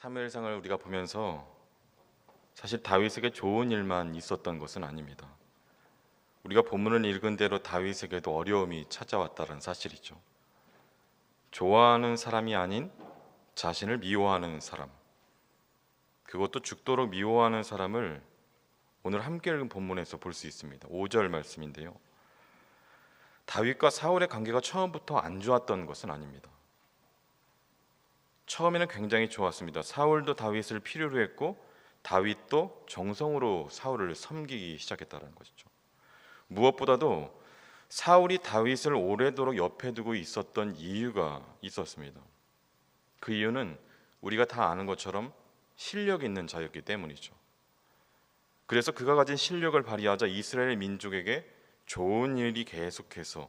사무엘상을 우리가 보면서 사실 다윗에게 좋은 일만 있었던 것은 아닙니다. 우리가 본문을 읽은 대로 다윗에게도 어려움이 찾아왔다는 사실이죠. 좋아하는 사람이 아닌 자신을 미워하는 사람, 그것도 죽도록 미워하는 사람을 오늘 함께 읽은 본문에서 볼 수 있습니다. 5절 말씀인데요. 다윗과 사울의 관계가 처음부터 안 좋았던 것은 아닙니다. 처음에는 굉장히 좋았습니다. 사울도 다윗을 필요로 했고 다윗도 정성으로 사울을 섬기기 시작했다는 것이죠. 무엇보다도 사울이 다윗을 오래도록 옆에 두고 있었던 이유가 있었습니다. 그 이유는 우리가 다 아는 것처럼 실력 있는 자였기 때문이죠. 그래서 그가 가진 실력을 발휘하자 이스라엘 민족에게 좋은 일이 계속해서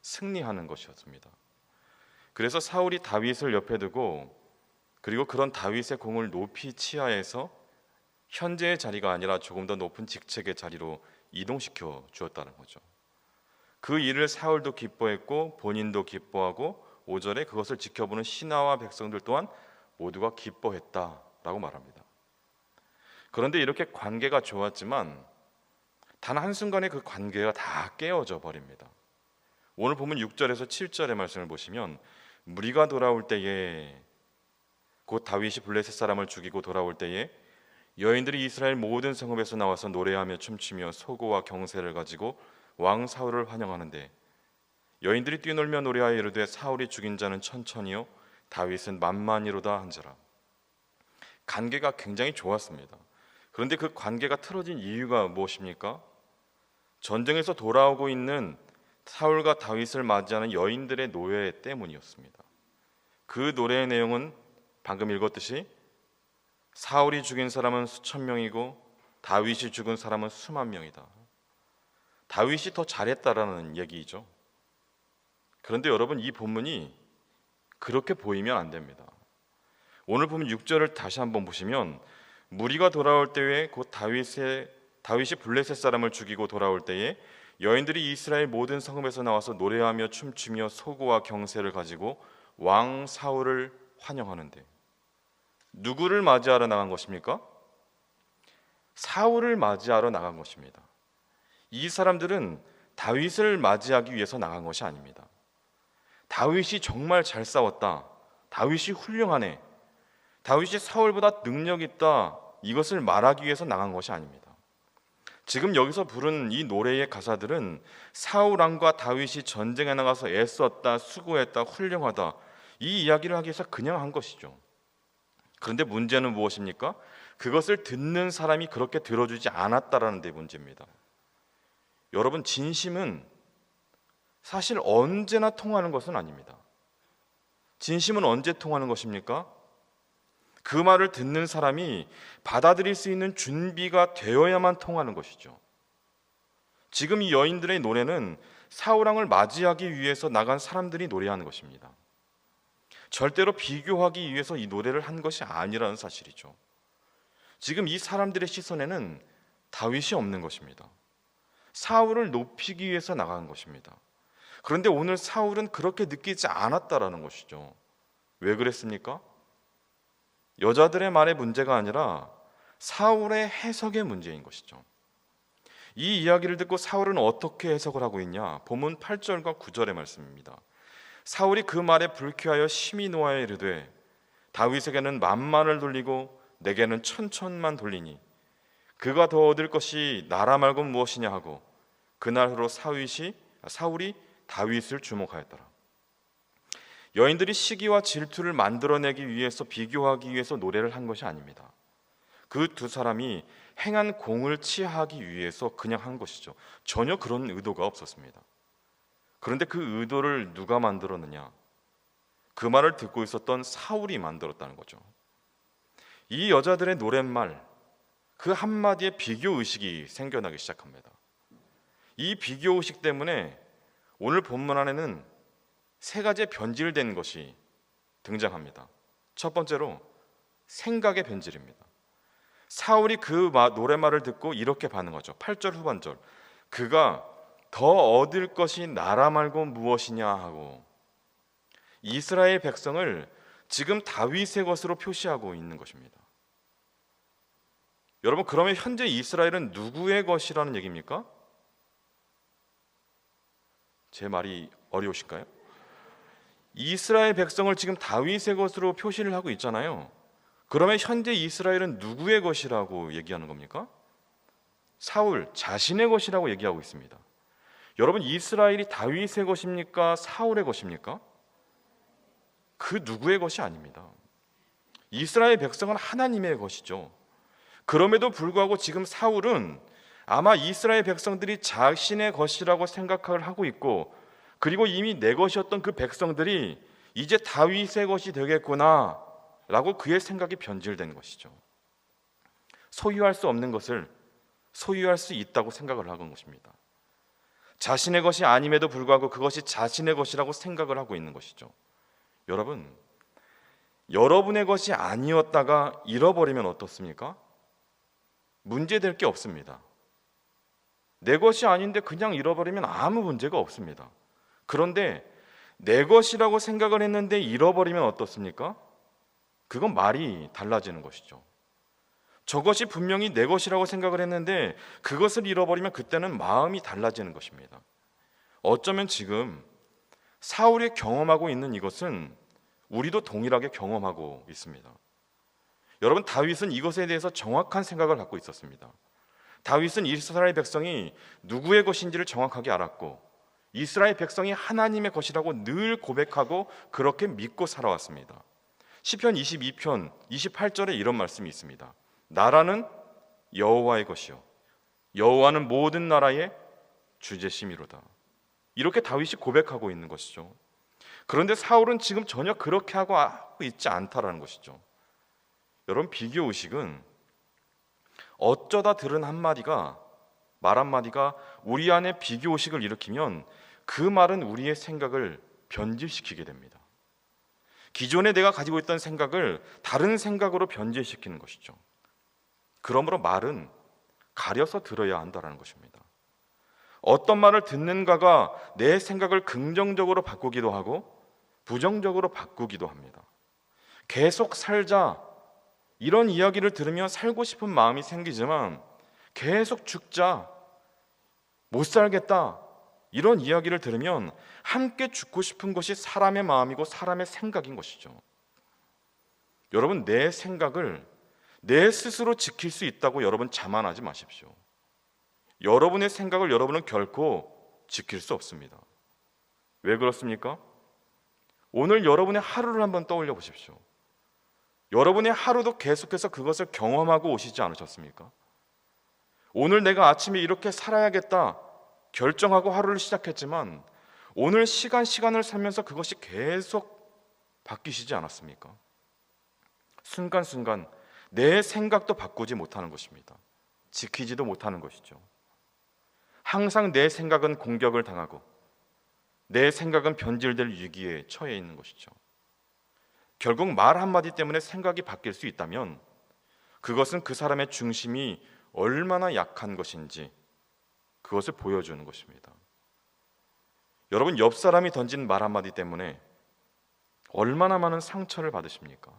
승리하는 것이었습니다. 그래서 사울이 다윗을 옆에 두고 그리고 그런 다윗의 공을 높이 치하해서 현재의 자리가 아니라 조금 더 높은 직책의 자리로 이동시켜 주었다는 거죠. 그 일을 사울도 기뻐했고 본인도 기뻐하고 5절에 그것을 지켜보는 신하와 백성들 또한 모두가 기뻐했다라고 말합니다. 그런데 이렇게 관계가 좋았지만 단 한순간에 그 관계가 다 깨어져 버립니다. 오늘 보면 6절에서 7절의 말씀을 보시면 무리가 돌아올 때에 곧 다윗이 블레셋 사람을 죽이고 돌아올 때에 여인들이 이스라엘 모든 성읍에서 나와서 노래하며 춤추며 소고와 경새를 가지고 왕 사울을 환영하는데 여인들이 뛰놀며 노래하여 이르되 사울이 죽인 자는 천천히요 다윗은 만만이로다 한지라. 관계가 굉장히 좋았습니다. 그런데 그 관계가 틀어진 이유가 무엇입니까? 전쟁에서 돌아오고 있는 사울과 다윗을 맞이하는 여인들의 노래 때문이었습니다. 그 노래의 내용은 방금 읽었듯이 사울이 죽인 사람은 수천 명이고 다윗이 죽은 사람은 수만 명이다. 다윗이 더 잘했다라는 얘기이죠. 그런데 여러분, 이 본문이 그렇게 보이면 안 됩니다. 오늘 보면 6절을 다시 한번 보시면 무리가 돌아올 때에 곧 다윗이 블레셋 사람을 죽이고 돌아올 때에 여인들이 이스라엘 모든 성읍에서 나와서 노래하며 춤추며 소고와 경새를 가지고 왕 사울을 환영하는데 누구를 맞이하러 나간 것입니까? 사울을 맞이하러 나간 것입니다. 이 사람들은 다윗을 맞이하기 위해서 나간 것이 아닙니다. 다윗이 정말 잘 싸웠다, 다윗이 훌륭하네, 다윗이 사울보다 능력 있다, 이것을 말하기 위해서 나간 것이 아닙니다. 지금 여기서 부른 이 노래의 가사들은 사울 왕과 다윗이 전쟁에 나가서 애썼다, 수고했다, 훌륭하다, 이 이야기를 하기 위해서 그냥 한 것이죠. 그런데 문제는 무엇입니까? 그것을 듣는 사람이 그렇게 들어주지 않았다라는 데 문제입니다. 여러분, 진심은 사실 언제나 통하는 것은 아닙니다. 진심은 언제 통하는 것입니까? 그 말을 듣는 사람이 받아들일 수 있는 준비가 되어야만 통하는 것이죠. 지금 이 여인들의 노래는 사울왕을 맞이하기 위해서 나간 사람들이 노래하는 것입니다. 절대로 비교하기 위해서 이 노래를 한 것이 아니라는 사실이죠. 지금 이 사람들의 시선에는 다윗이 없는 것입니다. 사울을 높이기 위해서 나간 것입니다. 그런데 오늘 사울은 그렇게 느끼지 않았다라는 것이죠. 왜 그랬습니까? 여자들의 말의 문제가 아니라 사울의 해석의 문제인 것이죠. 이 이야기를 듣고 사울은 어떻게 해석을 하고 있냐? 본문 8절과 9절의 말씀입니다. 사울이 그 말에 불쾌하여 심히 노하여 이르되 다윗에게는 만만을 돌리고 내게는 천천만 돌리니 그가 더 얻을 것이 나라 말고 무엇이냐 하고 그날 후로 사울이 다윗을 주목하였더라. 여인들이 시기와 질투를 만들어내기 위해서, 비교하기 위해서 노래를 한 것이 아닙니다. 그 두 사람이 행한 공을 치하하기 위해서 그냥 한 것이죠. 전혀 그런 의도가 없었습니다. 그런데 그 의도를 누가 만들었느냐? 그 말을 듣고 있었던 사울이 만들었다는 거죠. 이 여자들의 노랫말, 그 한마디에 비교의식이 생겨나기 시작합니다. 이 비교의식 때문에 오늘 본문 안에는 세 가지의 변질된 것이 등장합니다. 첫 번째로 생각의 변질입니다. 사울이 그 노랫말을 듣고 이렇게 반응하죠. 8절 후반절, 그가 더 얻을 것이 나라 말고 무엇이냐 하고 이스라엘 백성을 지금 다윗의 것으로 표시하고 있는 것입니다. 여러분, 그러면 현재 이스라엘은 누구의 것이라는 얘기입니까? 제 말이 어려우실까요? 이스라엘 백성을 지금 다윗의 것으로 표시를 하고 있잖아요. 그러면 현재 이스라엘은 누구의 것이라고 얘기하는 겁니까? 사울 자신의 것이라고 얘기하고 있습니다. 여러분, 이스라엘이 다윗의 것입니까? 사울의 것입니까? 그 누구의 것이 아닙니다. 이스라엘 백성은 하나님의 것이죠. 그럼에도 불구하고 지금 사울은 아마 이스라엘 백성들이 자신의 것이라고 생각을 하고 있고, 그리고 이미 내 것이었던 그 백성들이 이제 다윗의 것이 되겠구나 라고 그의 생각이 변질된 것이죠. 소유할 수 없는 것을 소유할 수 있다고 생각을 하는 것입니다. 자신의 것이 아님에도 불구하고 그것이 자신의 것이라고 생각을 하고 있는 것이죠. 여러분, 여러분의 것이 아니었다가 잃어버리면 어떻습니까? 문제될 게 없습니다. 내 것이 아닌데 그냥 잃어버리면 아무 문제가 없습니다. 그런데 내 것이라고 생각을 했는데 잃어버리면 어떻습니까? 그건 말이 달라지는 것이죠. 저것이 분명히 내 것이라고 생각을 했는데 그것을 잃어버리면 그때는 마음이 달라지는 것입니다. 어쩌면 지금 사울이 경험하고 있는 이것은 우리도 동일하게 경험하고 있습니다. 여러분, 다윗은 이것에 대해서 정확한 생각을 갖고 있었습니다. 다윗은 이스라엘 백성이 누구의 것인지를 정확하게 알았고, 이스라엘 백성이 하나님의 것이라고 늘 고백하고 그렇게 믿고 살아왔습니다. 시편 22편 28절에 이런 말씀이 있습니다. 나라는 여호와의 것이요 여호와는 모든 나라의 주제심이로다. 이렇게 다윗이 고백하고 있는 것이죠. 그런데 사울은 지금 전혀 그렇게 하고 있지 않다라는 것이죠. 여러분, 비교의식은 어쩌다 들은 말 한마디가 우리 안에 비교의식을 일으키면 그 말은 우리의 생각을 변질시키게 됩니다. 기존에 내가 가지고 있던 생각을 다른 생각으로 변질시키는 것이죠. 그러므로 말은 가려서 들어야 한다는 것입니다. 어떤 말을 듣는가가 내 생각을 긍정적으로 바꾸기도 하고 부정적으로 바꾸기도 합니다. 계속 살자, 이런 이야기를 들으면 살고 싶은 마음이 생기지만 계속 죽자, 못 살겠다, 이런 이야기를 들으면 함께 죽고 싶은 것이 사람의 마음이고 사람의 생각인 것이죠. 여러분, 내 생각을 내 스스로 지킬 수 있다고 여러분 자만하지 마십시오. 여러분의 생각을 여러분은 결코 지킬 수 없습니다. 왜 그렇습니까? 오늘 여러분의 하루를 한번 떠올려 보십시오. 여러분의 하루도 계속해서 그것을 경험하고 오시지 않으셨습니까? 오늘 내가 아침에 이렇게 살아야겠다 결정하고 하루를 시작했지만 오늘 시간을 살면서 그것이 계속 바뀌시지 않았습니까? 순간순간 내 생각도 바꾸지 못하는 것입니다. 지키지도 못하는 것이죠. 항상 내 생각은 공격을 당하고 내 생각은 변질될 위기에 처해 있는 것이죠. 결국 말 한마디 때문에 생각이 바뀔 수 있다면 그것은 그 사람의 중심이 얼마나 약한 것인지 그것을 보여주는 것입니다. 여러분, 옆 사람이 던진 말 한마디 때문에 얼마나 많은 상처를 받으십니까?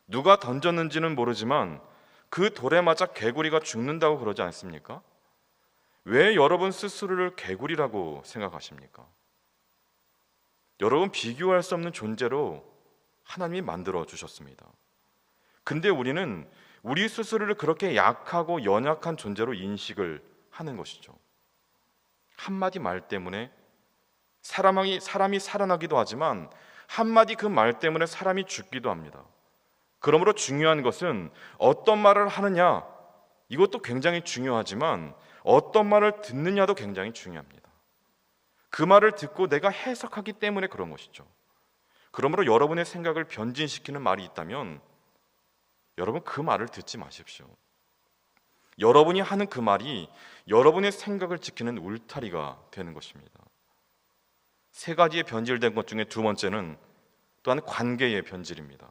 누가 던졌는지는 모르지만 그 돌에 맞아 개구리가 죽는다고 그러지 않습니까? 왜 여러분 스스로를 개구리라고 생각하십니까? 여러분, 비교할 수 없는 존재로 하나님이 만들어 주셨습니다. 근데 우리는 우리 스스로를 그렇게 약하고 연약한 존재로 인식을 하는 것이죠. 한마디 말 때문에 사람이 살아나기도 하지만 한마디 그 말 때문에 사람이 죽기도 합니다. 그러므로 중요한 것은 어떤 말을 하느냐, 이것도 굉장히 중요하지만 어떤 말을 듣느냐도 굉장히 중요합니다. 그 말을 듣고 내가 해석하기 때문에 그런 것이죠. 그러므로 여러분의 생각을 변진시키는 말이 있다면 여러분, 그 말을 듣지 마십시오. 여러분이 하는 그 말이 여러분의 생각을 지키는 울타리가 되는 것입니다. 세 가지의 변질된 것 중에 두 번째는 또한 관계의 변질입니다.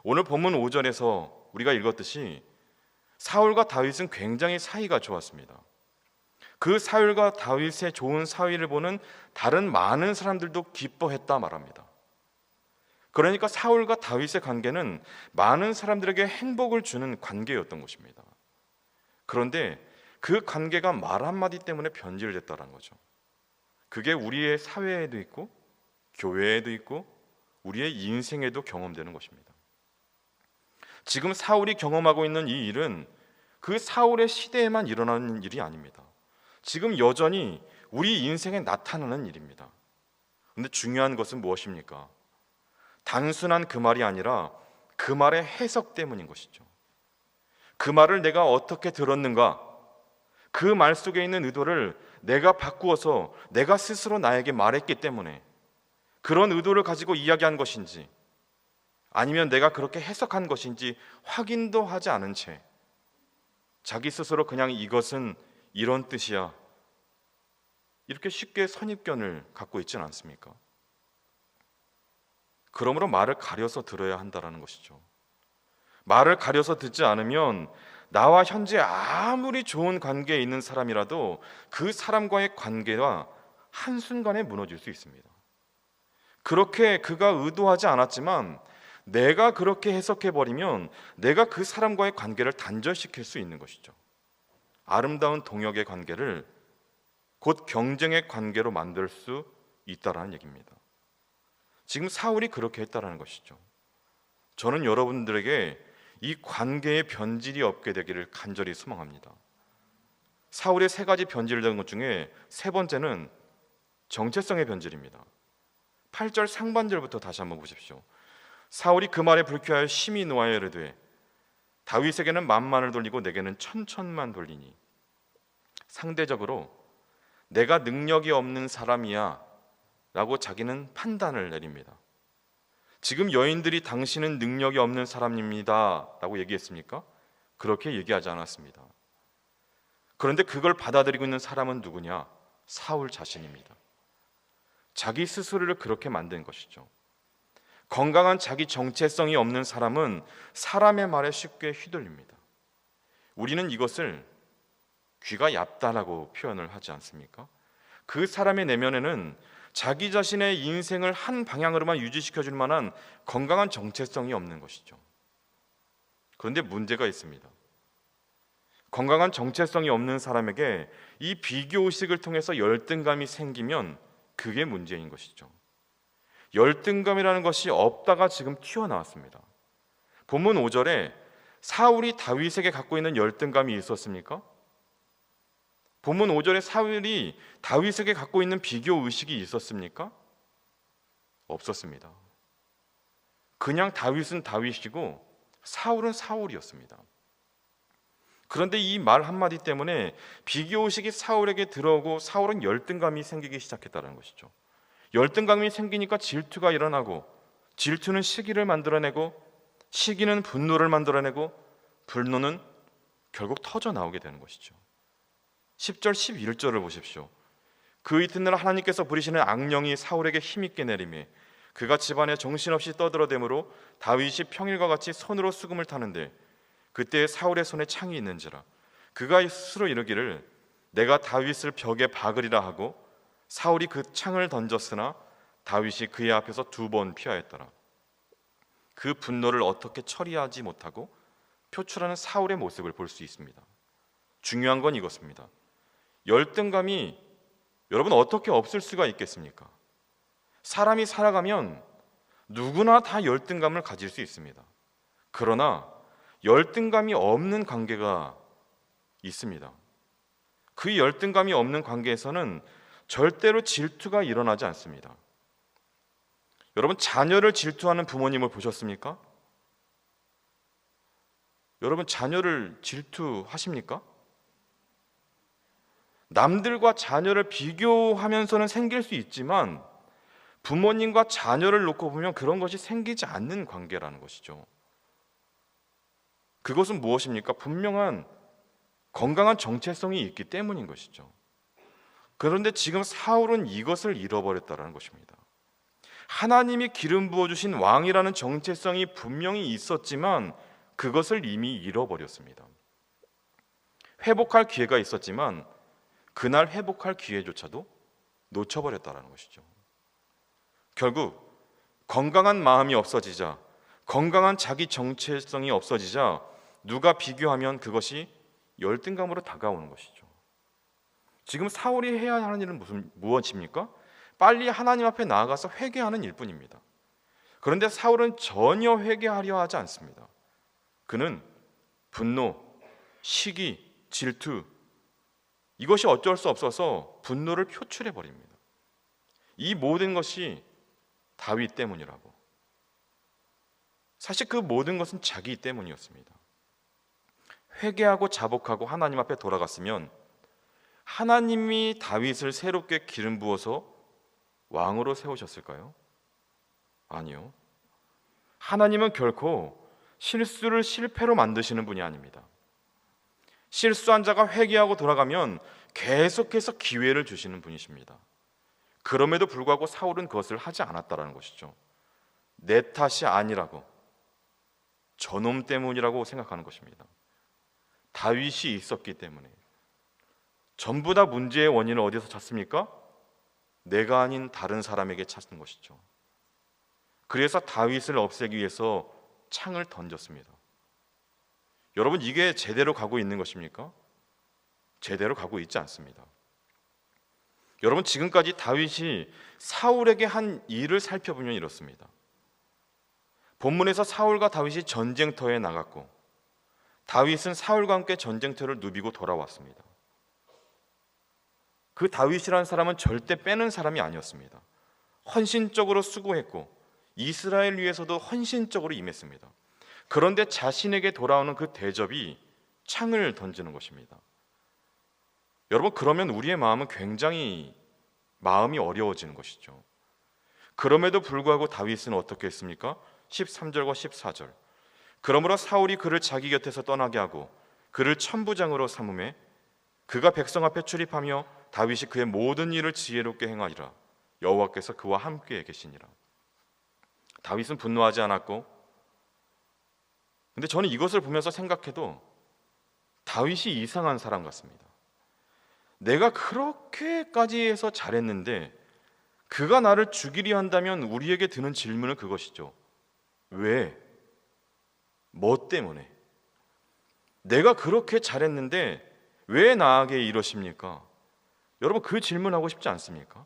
오늘 본문 5절에서 우리가 읽었듯이 사울과 다윗은 굉장히 사이가 좋았습니다. 그 사울과 다윗의 좋은 사이를 보는 다른 많은 사람들도 기뻐했다 말합니다. 그러니까 사울과 다윗의 관계는 많은 사람들에게 행복을 주는 관계였던 것입니다. 그런데 그 관계가 말 한마디 때문에 변질됐다는 거죠. 그게 우리의 사회에도 있고 교회에도 있고 우리의 인생에도 경험되는 것입니다. 지금 사울이 경험하고 있는 이 일은 그 사울의 시대에만 일어나는 일이 아닙니다. 지금 여전히 우리 인생에 나타나는 일입니다. 그런데 중요한 것은 무엇입니까? 단순한 그 말이 아니라 그 말의 해석 때문인 것이죠. 그 말을 내가 어떻게 들었는가, 그 말 속에 있는 의도를 내가 바꾸어서 내가 스스로 나에게 말했기 때문에 그런 의도를 가지고 이야기한 것인지, 아니면 내가 그렇게 해석한 것인지 확인도 하지 않은 채 자기 스스로 그냥 이것은 이런 뜻이야, 이렇게 쉽게 선입견을 갖고 있지는 않습니까? 그러므로 말을 가려서 들어야 한다는 것이죠. 말을 가려서 듣지 않으면 나와 현재 아무리 좋은 관계에 있는 사람이라도 그 사람과의 관계가 한순간에 무너질 수 있습니다. 그렇게 그가 의도하지 않았지만 내가 그렇게 해석해버리면 내가 그 사람과의 관계를 단절시킬 수 있는 것이죠. 아름다운 동역의 관계를 곧 경쟁의 관계로 만들 수 있다는 얘기입니다. 지금 사울이 그렇게 했다는 것이죠. 저는 여러분들에게 이 관계의 변질이 없게 되기를 간절히 소망합니다. 사울의 세 가지 변질된 것 중에 세 번째는 정체성의 변질입니다. 8절 상반절부터 다시 한번 보십시오. 사울이 그 말에 불쾌하여 심히 노하여 이르되 다윗에게는 만만을 돌리고 내게는 천천만 돌리니. 상대적으로 내가 능력이 없는 사람이야 라고 자기는 판단을 내립니다. 지금 여인들이 당신은 능력이 없는 사람입니다 라고 얘기했습니까? 그렇게 얘기하지 않았습니다. 그런데 그걸 받아들이고 있는 사람은 누구냐? 사울 자신입니다. 자기 스스로를 그렇게 만든 것이죠. 건강한 자기 정체성이 없는 사람은 사람의 말에 쉽게 휘둘립니다. 우리는 이것을 귀가 얇다라고 표현을 하지 않습니까? 그 사람의 내면에는 자기 자신의 인생을 한 방향으로만 유지시켜줄 만한 건강한 정체성이 없는 것이죠. 그런데 문제가 있습니다. 건강한 정체성이 없는 사람에게 이 비교의식을 통해서 열등감이 생기면 그게 문제인 것이죠. 열등감이라는 것이 없다가 지금 튀어나왔습니다. 본문 5절에 사울이 다윗에게 갖고 있는 열등감이 있었습니까? 본문 5절에 사울이 다윗에게 갖고 있는 비교의식이 있었습니까? 없었습니다. 그냥 다윗은 다윗이고 사울은 사울이었습니다. 그런데 이 말 한마디 때문에 비교의식이 사울에게 들어오고 사울은 열등감이 생기기 시작했다는 것이죠. 열등감이 생기니까 질투가 일어나고, 질투는 시기를 만들어내고, 시기는 분노를 만들어내고, 분노는 결국 터져 나오게 되는 것이죠. 10절 11절을 보십시오. 그 이튿날 하나님께서 부리시는 악령이 사울에게 힘있게 내리매 그가 집안에 정신없이 떠들어대므로 다윗이 평일과 같이 손으로 수금을 타는데 그때 사울의 손에 창이 있는지라 그가 스스로 이르기를 내가 다윗을 벽에 박으리라 하고 사울이 그 창을 던졌으나 다윗이 그의 앞에서 2번 피하였더라. 그 분노를 어떻게 처리하지 못하고 표출하는 사울의 모습을 볼 수 있습니다. 중요한 건 이것입니다. 열등감이 여러분 어떻게 없을 수가 있겠습니까? 사람이 살아가면 누구나 다 열등감을 가질 수 있습니다. 그러나 열등감이 없는 관계가 있습니다. 그 열등감이 없는 관계에서는 절대로 질투가 일어나지 않습니다. 여러분 자녀를 질투하는 부모님을 보셨습니까? 여러분 자녀를 질투하십니까? 남들과 자녀를 비교하면서는 생길 수 있지만 부모님과 자녀를 놓고 보면 그런 것이 생기지 않는 관계라는 것이죠. 그것은 무엇입니까? 분명한 건강한 정체성이 있기 때문인 것이죠. 그런데 지금 사울은 이것을 잃어버렸다는 것입니다. 하나님이 기름 부어주신 왕이라는 정체성이 분명히 있었지만 그것을 이미 잃어버렸습니다. 회복할 기회가 있었지만 그날 회복할 기회조차도 놓쳐버렸다는 것이죠. 결국 건강한 마음이 없어지자, 건강한 자기 정체성이 없어지자 누가 비교하면 그것이 열등감으로 다가오는 것이죠. 지금 사울이 해야 하는 일은 무엇입니까? 빨리 하나님 앞에 나아가서 회개하는 일뿐입니다. 그런데 사울은 전혀 회개하려 하지 않습니다. 그는 분노, 시기, 질투, 이것이 어쩔 수 없어서 분노를 표출해 버립니다. 이 모든 것이 다윗 때문이라고. 사실 그 모든 것은 자기 때문이었습니다. 회개하고 자복하고 하나님 앞에 돌아갔으면 하나님이 다윗을 새롭게 기름 부어서 왕으로 세우셨을까요? 아니요. 하나님은 결코 실수를 실패로 만드시는 분이 아닙니다. 실수한 자가 회개하고 돌아가면 계속해서 기회를 주시는 분이십니다. 그럼에도 불구하고 사울은 그것을 하지 않았다는 것이죠. 내 탓이 아니라고, 저놈 때문이라고 생각하는 것입니다. 다윗이 있었기 때문에. 전부 다 문제의 원인을 어디서 찾습니까? 내가 아닌 다른 사람에게 찾는 것이죠. 그래서 다윗을 없애기 위해서 창을 던졌습니다. 여러분, 이게 제대로 가고 있는 것입니까? 제대로 가고 있지 않습니다. 여러분, 지금까지 다윗이 사울에게 한 일을 살펴보면 이렇습니다. 본문에서 사울과 다윗이 전쟁터에 나갔고 다윗은 사울과 함께 전쟁터를 누비고 돌아왔습니다. 그 다윗이라는 사람은 절대 빼는 사람이 아니었습니다. 헌신적으로 수고했고 이스라엘 위해서도 헌신적으로 임했습니다. 그런데 자신에게 돌아오는 그 대접이 창을 던지는 것입니다. 여러분, 그러면 우리의 마음은 굉장히 마음이 어려워지는 것이죠. 그럼에도 불구하고 다윗은 어떻게 했습니까? 13절과 14절. 그러므로 사울이 그를 자기 곁에서 떠나게 하고 그를 천부장으로 삼음해 그가 백성 앞에 출입하며 다윗이 그의 모든 일을 지혜롭게 행하리라. 여호와께서 그와 함께 계시니라. 다윗은 분노하지 않았고, 근데 저는 이것을 보면서 생각해도 다윗이 이상한 사람 같습니다. 내가 그렇게까지 해서 잘했는데 그가 나를 죽이려 한다면 우리에게 드는 질문은 그것이죠. 왜? 뭐 때문에? 내가 그렇게 잘했는데 왜 나에게 이러십니까? 여러분, 그 질문하고 싶지 않습니까?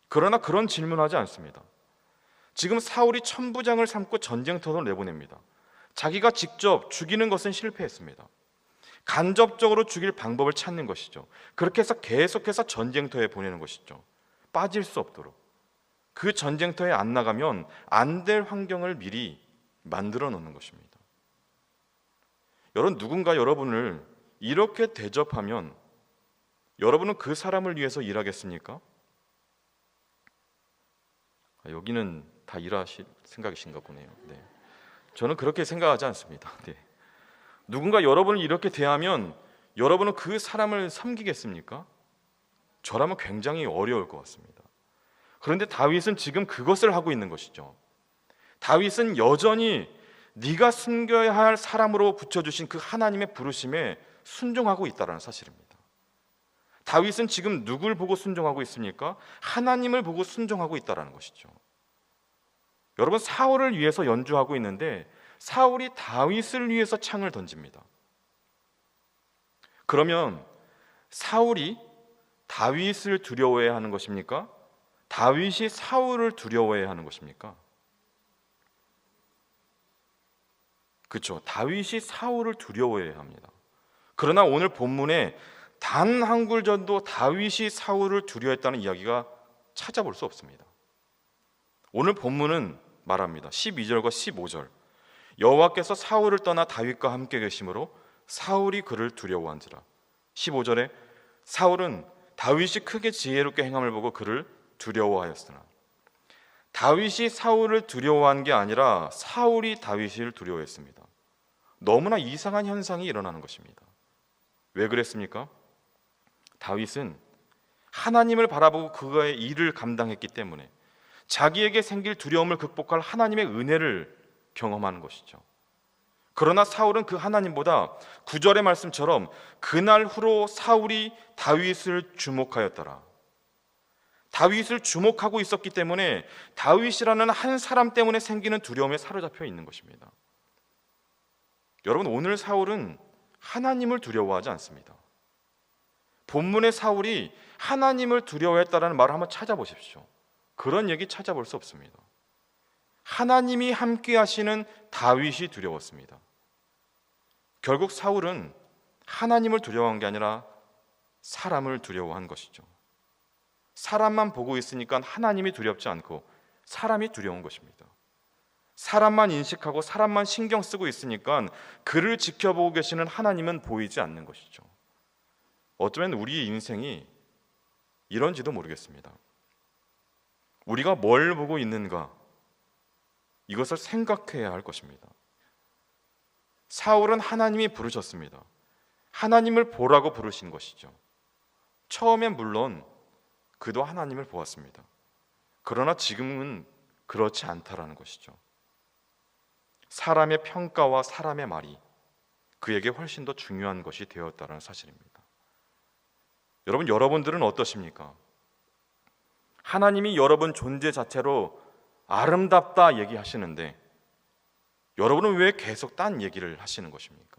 그러나 그런 질문하지 않습니다. 지금 사울이 천부장을 삼고 전쟁터로 내보냅니다. 자기가 직접 죽이는 것은 실패했습니다. 간접적으로 죽일 방법을 찾는 것이죠. 그렇게 해서 계속해서 전쟁터에 보내는 것이죠. 빠질 수 없도록. 그 전쟁터에 안 나가면 안 될 환경을 미리 만들어 놓는 것입니다. 여러분, 누군가 여러분을 이렇게 대접하면 여러분은 그 사람을 위해서 일하겠습니까? 여기는 다 일하실 생각이신가 보네요. 네. 저는 그렇게 생각하지 않습니다. 네. 누군가 여러분을 이렇게 대하면 여러분은 그 사람을 섬기겠습니까? 저라면 굉장히 어려울 것 같습니다. 그런데 다윗은 지금 그것을 하고 있는 것이죠. 다윗은 여전히 네가 숨겨야 할 사람으로 붙여주신 그 하나님의 부르심에 순종하고 있다는 사실입니다. 다윗은 지금 누굴 보고 순종하고 있습니까? 하나님을 보고 순종하고 있다는 것이죠. 여러분, 사울을 위해서 연주하고 있는데 사울이 다윗을 위해서 창을 던집니다. 그러면 사울이 다윗을 두려워해야 하는 것입니까? 다윗이 사울을 두려워해야 하는 것입니까? 그렇죠. 다윗이 사울을 두려워해야 합니다. 그러나 오늘 본문에 단 한 굴전도 다윗이 사울을 두려워했다는 이야기가 찾아볼 수 없습니다. 오늘 본문은 말합니다. 12절과 15절. 여호와께서 사울을 떠나 다윗과 함께 계심으로 사울이 그를 두려워한지라. 15절에 사울은 다윗이 크게 지혜롭게 행함을 보고 그를 두려워하였으나, 다윗이 사울을 두려워한 게 아니라 사울이 다윗을 두려워했습니다. 너무나 이상한 현상이 일어나는 것입니다. 왜 그랬습니까? 다윗은 하나님을 바라보고 그거의 일을 감당했기 때문에 자기에게 생길 두려움을 극복할 하나님의 은혜를 경험하는 것이죠. 그러나 사울은 그 하나님보다 9절의 말씀처럼 그날 후로 사울이 다윗을 주목하였더라. 다윗을 주목하고 있었기 때문에 다윗이라는 한 사람 때문에 생기는 두려움에 사로잡혀 있는 것입니다. 여러분, 오늘 사울은 하나님을 두려워하지 않습니다. 본문의 사울이 하나님을 두려워했다라는 말을 한번 찾아보십시오. 그런 얘기 찾아볼 수 없습니다. 하나님이 함께 하시는 다윗이 두려웠습니다. 결국 사울은 하나님을 두려워한 게 아니라 사람을 두려워한 것이죠. 사람만 보고 있으니까 하나님이 두렵지 않고 사람이 두려운 것입니다. 사람만 인식하고 사람만 신경 쓰고 있으니까 그를 지켜보고 계시는 하나님은 보이지 않는 것이죠. 어쩌면 우리의 인생이 이런지도 모르겠습니다. 우리가 뭘 보고 있는가, 이것을 생각해야 할 것입니다. 사울은 하나님이 부르셨습니다. 하나님을 보라고 부르신 것이죠. 처음엔 물론 그도 하나님을 보았습니다. 그러나 지금은 그렇지 않다라는 것이죠. 사람의 평가와 사람의 말이 그에게 훨씬 더 중요한 것이 되었다는 사실입니다. 여러분들은 어떠십니까? 하나님이 여러분 존재 자체로 아름답다 얘기하시는데 여러분은 왜 계속 딴 얘기를 하시는 것입니까?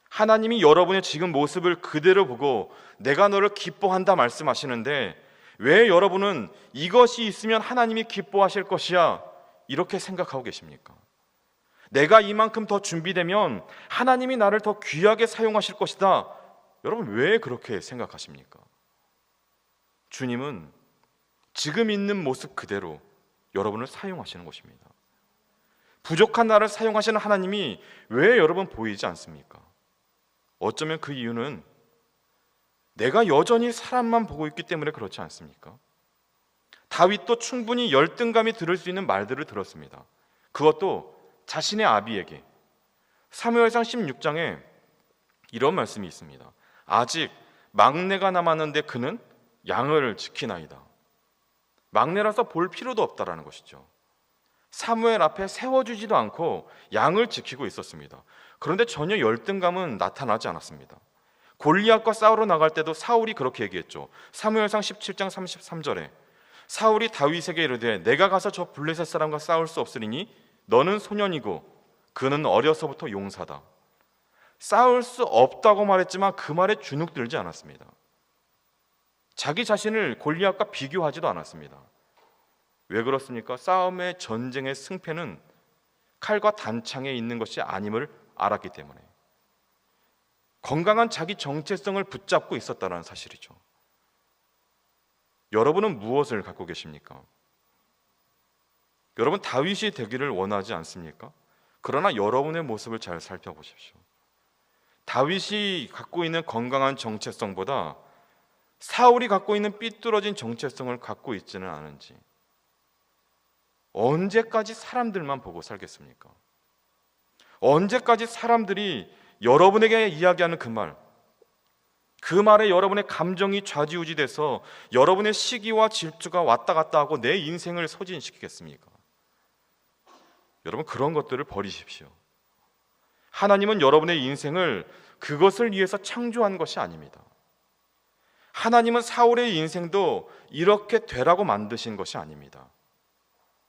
하나님이 여러분의 지금 모습을 그대로 보고 내가 너를 기뻐한다 말씀하시는데 왜 여러분은 이것이 있으면 하나님이 기뻐하실 것이야 이렇게 생각하고 계십니까? 내가 이만큼 더 준비되면 하나님이 나를 더 귀하게 사용하실 것이다. 여러분, 왜 그렇게 생각하십니까? 주님은 지금 있는 모습 그대로 여러분을 사용하시는 것입니다. 부족한 나를 사용하시는 하나님이 왜 여러분 보이지 않습니까? 어쩌면 그 이유는 내가 여전히 사람만 보고 있기 때문에 그렇지 않습니까? 다윗도 충분히 열등감이 들을 수 있는 말들을 들었습니다. 그것도 자신의 아비에게. 사무엘상 16장에 이런 말씀이 있습니다. 아직 막내가 남았는데 그는 양을 지키나이다. 막내라서 볼 필요도 없다라는 것이죠. 사무엘 앞에 세워주지도 않고 양을 지키고 있었습니다. 그런데 전혀 열등감은 나타나지 않았습니다. 골리앗과 싸우러 나갈 때도 사울이 그렇게 얘기했죠. 사무엘상 17장 33절에 사울이 다윗에게 이르되 내가 가서 저 블레셋 사람과 싸울 수 없으리니 너는 소년이고 그는 어려서부터 용사다. 싸울 수 없다고 말했지만 그 말에 주눅들지 않았습니다. 자기 자신을 골리앗과 비교하지도 않았습니다. 왜 그렇습니까? 싸움의 전쟁의 승패는 칼과 단창에 있는 것이 아님을 알았기 때문에 건강한 자기 정체성을 붙잡고 있었다는 사실이죠. 여러분은 무엇을 갖고 계십니까? 여러분, 다윗이 되기를 원하지 않습니까? 그러나 여러분의 모습을 잘 살펴보십시오. 다윗이 갖고 있는 건강한 정체성보다 사울이 갖고 있는 삐뚤어진 정체성을 갖고 있지는 않은지, 언제까지 사람들만 보고 살겠습니까? 언제까지 사람들이 여러분에게 이야기하는 그 말에 여러분의 감정이 좌지우지돼서 여러분의 시기와 질투가 왔다 갔다 하고 내 인생을 소진시키겠습니까? 여러분, 그런 것들을 버리십시오. 하나님은 여러분의 인생을 그것을 위해서 창조한 것이 아닙니다. 하나님은 사울의 인생도 이렇게 되라고 만드신 것이 아닙니다.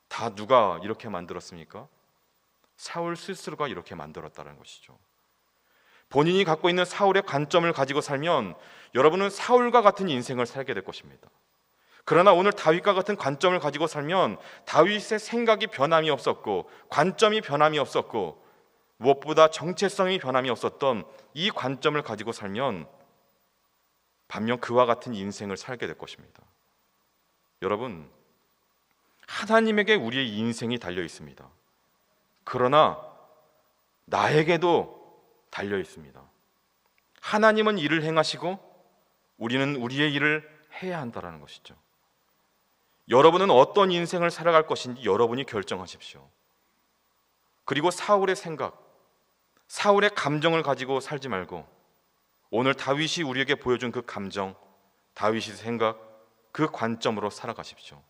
다 누가 이렇게 만들었습니까? 사울 스스로가 이렇게 만들었다는 것이죠. 본인이 갖고 있는 사울의 관점을 가지고 살면 여러분은 사울과 같은 인생을 살게 될 것입니다. 그러나 오늘 다윗과 같은 관점을 가지고 살면 다윗의 생각이 변함이 없었고 관점이 변함이 없었고 무엇보다 정체성이 변함이 없었던 이 관점을 가지고 살면 반면 그와 같은 인생을 살게 될 것입니다. 여러분, 하나님에게 우리의 인생이 달려 있습니다. 그러나 나에게도 달려 있습니다. 하나님은 일을 행하시고 우리는 우리의 일을 해야 한다는 것이죠. 여러분은 어떤 인생을 살아갈 것인지 여러분이 결정하십시오. 그리고 사울의 생각, 사울의 감정을 가지고 살지 말고 오늘 다윗이 우리에게 보여준 그 감정, 다윗의 생각, 그 관점으로 살아가십시오.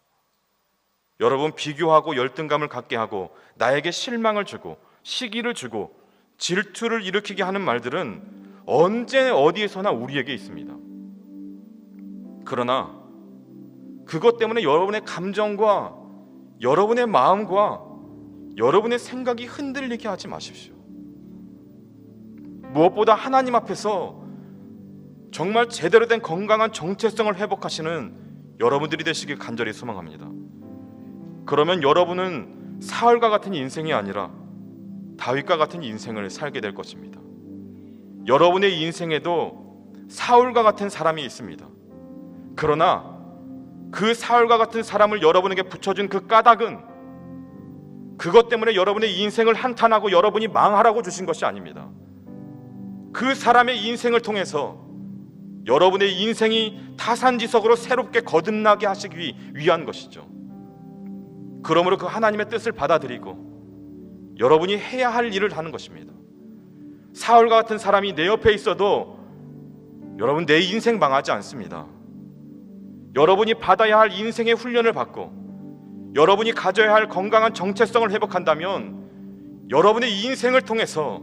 여러분, 비교하고 열등감을 갖게 하고 나에게 실망을 주고 시기를 주고 질투를 일으키게 하는 말들은 언제 어디에서나 우리에게 있습니다. 그러나 그것 때문에 여러분의 감정과 여러분의 마음과 여러분의 생각이 흔들리게 하지 마십시오. 무엇보다 하나님 앞에서 정말 제대로 된 건강한 정체성을 회복하시는 여러분들이 되시길 간절히 소망합니다. 그러면 여러분은 사울과 같은 인생이 아니라 다윗과 같은 인생을 살게 될 것입니다. 여러분의 인생에도 사울과 같은 사람이 있습니다. 그러나 그 사울과 같은 사람을 여러분에게 붙여준 그 까닭은 그것 때문에 여러분의 인생을 한탄하고 여러분이 망하라고 주신 것이 아닙니다. 그 사람의 인생을 통해서 여러분의 인생이 타산지석으로 새롭게 거듭나게 하시기 위한 것이죠. 그러므로 그 하나님의 뜻을 받아들이고 여러분이 해야 할 일을 하는 것입니다. 사울과 같은 사람이 내 옆에 있어도 여러분 내 인생 망하지 않습니다. 여러분이 받아야 할 인생의 훈련을 받고 여러분이 가져야 할 건강한 정체성을 회복한다면 여러분의 인생을 통해서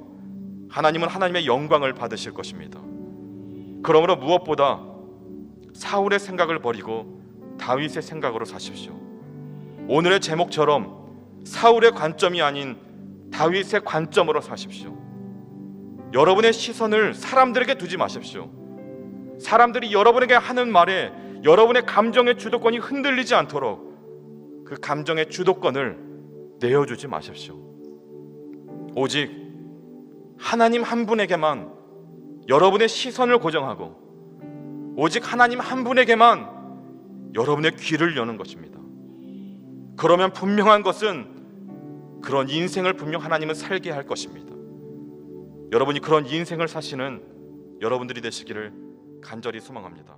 하나님은 하나님의 영광을 받으실 것입니다. 그러므로 무엇보다 사울의 생각을 버리고 다윗의 생각으로 사십시오. 오늘의 제목처럼 사울의 관점이 아닌 다윗의 관점으로 사십시오. 여러분의 시선을 사람들에게 두지 마십시오. 사람들이 여러분에게 하는 말에 여러분의 감정의 주도권이 흔들리지 않도록 그 감정의 주도권을 내어주지 마십시오. 오직 하나님 한 분에게만 여러분의 시선을 고정하고 오직 하나님 한 분에게만 여러분의 귀를 여는 것입니다. 그러면 분명한 것은 그런 인생을 분명 하나님은 살게 할 것입니다. 여러분이 그런 인생을 사시는 여러분들이 되시기를 간절히 소망합니다.